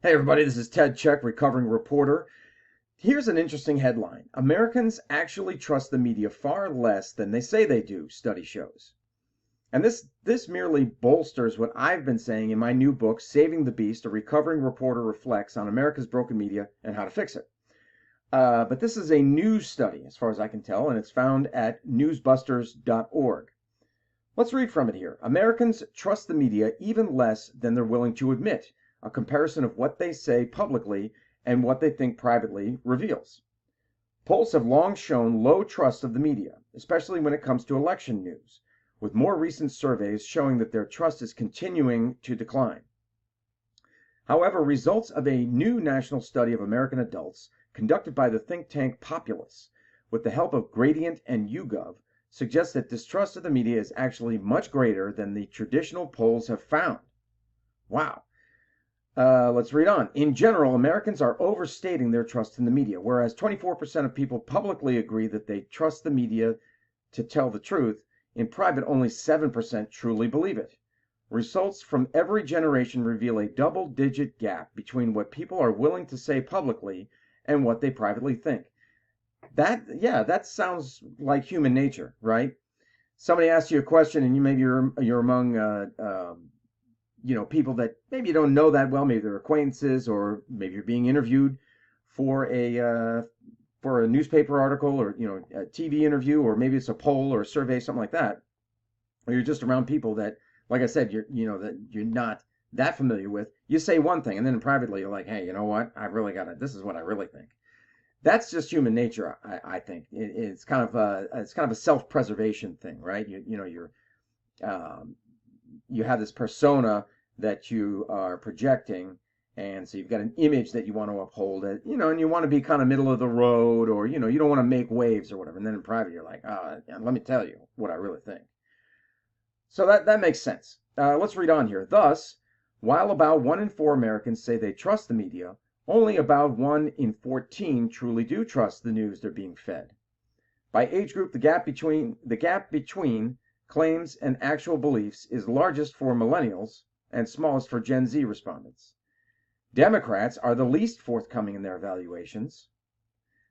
Hey everybody, this is Ted Check, recovering reporter. Here's an interesting headline. Americans actually trust the media far less than they say they do, study shows. And this merely bolsters what I've been saying in my new book, Saving the Beast, a recovering reporter reflects on America's broken media and how to fix it. But this is a new study, as far as I can tell, and it's found at newsbusters.org. Let's read from it here. Americans trust the media even less than they're willing to admit. A comparison of what they say publicly and what they think privately reveals. Polls have long shown low trust of the media, especially when it comes to election news, with more recent surveys showing that their trust is continuing to decline. However, results of a new national study of American adults conducted by the think tank Populus, with the help of Gradient and YouGov, suggest that distrust of the media is actually much greater than the traditional polls have found. Wow. Let's read on. In general, Americans are overstating their trust in the media, whereas 24% of people publicly agree that they trust the media to tell the truth. In private, only 7% truly believe it. Results from every generation reveal a double-digit gap between what people are willing to say publicly and what they privately think. That sounds like human nature, right? Somebody asks you a question, and you're among people that maybe you don't know that well, maybe they're acquaintances, or maybe you're being interviewed for a newspaper article, or a TV interview, or maybe it's a poll or a survey, something like that. Or you're just around people that, like I said, that you're not that familiar with. You say one thing, and then privately you're like, hey, you know what? This is what I really think. That's just human nature, I think. It's kind of a self-preservation thing, right? You have this persona that you are projecting, and so you've got an image that you want to uphold, and you want to be kind of middle of the road, or you don't want to make waves or whatever. And then in private, you're like, let me tell you what I really think. So that makes sense. Let's read on here. Thus, while about 1 in 4 Americans say they trust the media, only about 1 in 14 truly do trust the news they're being fed. By age group, the gap between claims and actual beliefs is largest for millennials and smallest for Gen Z respondents. Democrats are the least forthcoming in their evaluations,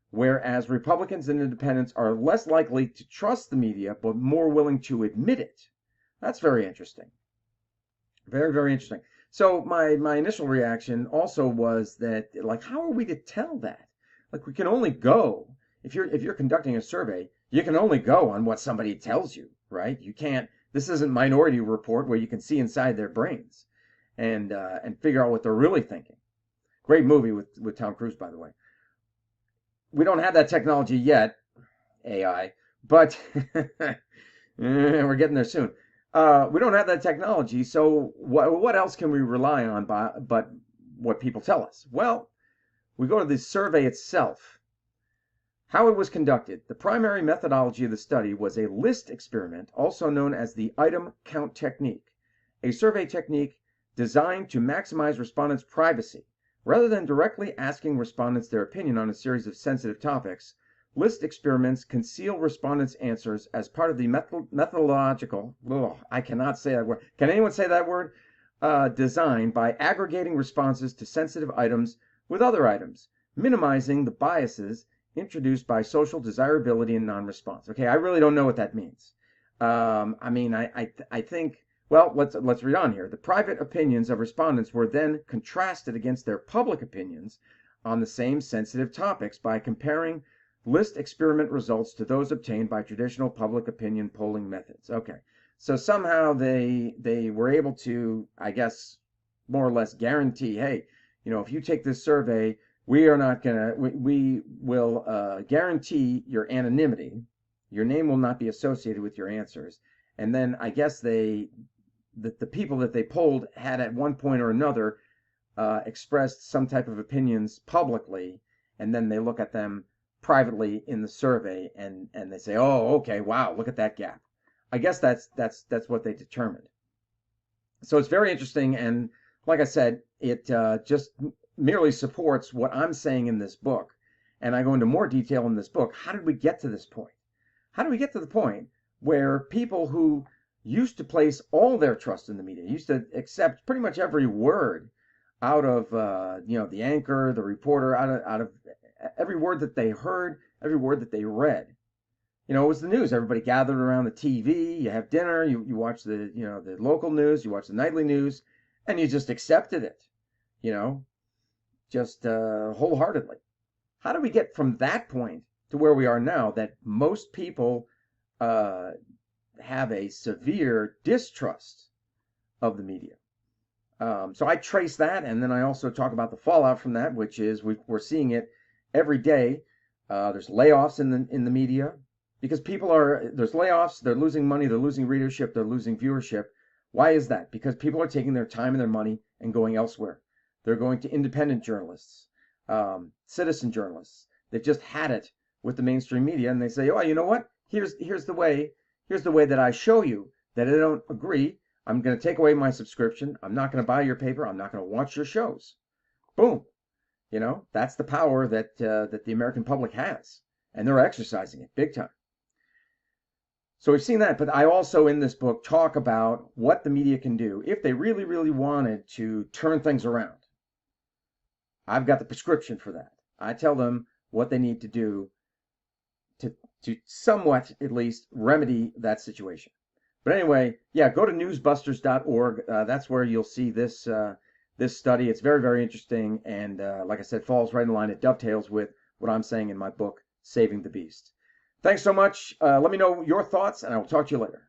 whereas Republicans and independents are less likely to trust the media but more willing to admit it. That's very interesting. Very, very interesting. So my initial reaction also was that, like, how are we to tell that? Like, we can only go, if you're conducting a survey, you can only go on what somebody tells you, right? You can't, this isn't Minority Report where you can see inside their brains and figure out what they're really thinking. Great movie with Tom Cruise, by the way. We don't have that technology yet, AI, but we're getting there soon. We don't have that technology, so what else can we rely on but what people tell us? Well, we go to the survey itself. How it was conducted. The primary methodology of the study was a list experiment, also known as the item count technique, a survey technique designed to maximize respondents' privacy. Rather than directly asking respondents their opinion on a series of sensitive topics, list experiments conceal respondents' answers as part of the methodological, I cannot say that word. Can anyone say that word? Design by aggregating responses to sensitive items with other items, minimizing the biases introduced by social desirability and non-response. Okay, I really don't know what that means. I think, well, let's read on here. The private opinions of respondents were then contrasted against their public opinions on the same sensitive topics by comparing list experiment results to those obtained by traditional public opinion polling methods. Okay, so somehow they were able to, I guess, more or less guarantee, hey, if you take this survey, we will guarantee your anonymity. Your name will not be associated with your answers. And then I guess the people that they polled had at one point or another expressed some type of opinions publicly, and then they look at them privately in the survey and they say, oh, okay, wow, look at that gap. I guess that's what they determined. So it's very interesting, and like I said, it just merely supports what I'm saying in this book. And I go into more detail in this book. How did we get to this point? How did we get to the point where people who used to place all their trust in the media, used to accept pretty much every word out of the anchor, the reporter, out of every word that they heard, every word that they read. It was the news. Everybody gathered around the TV. You have dinner. You watch the local news. You watch the nightly news, and you just accepted it. You know, just wholeheartedly. How do we get from that point to where we are now that most people uh, have a severe distrust of the media? So I trace that, and then I also talk about the fallout from that, which is we're seeing it every day. There's layoffs in the media because there's layoffs, they're losing money, they're losing readership, they're losing viewership. Why is that? Because people are taking their time and their money and going elsewhere. They're going to independent journalists, citizen journalists. They've just had it with the mainstream media, and they say, "Oh, you know what? Here's the way. Here's the way that I show you that I don't agree. I'm going to take away my subscription. I'm not going to buy your paper. I'm not going to watch your shows." Boom. That's the power that the American public has, and they're exercising it big time. So we've seen that, but I also in this book talk about what the media can do if they really, really wanted to turn things around. I've got the prescription for that. I tell them what they need to do to somewhat, at least, remedy that situation. But anyway, yeah, go to newsbusters.org. That's where you'll see this study. It's very, very interesting, and like I said, falls right in line. It dovetails with what I'm saying in my book, Saving the Beast. Thanks so much. Let me know your thoughts, and I will talk to you later.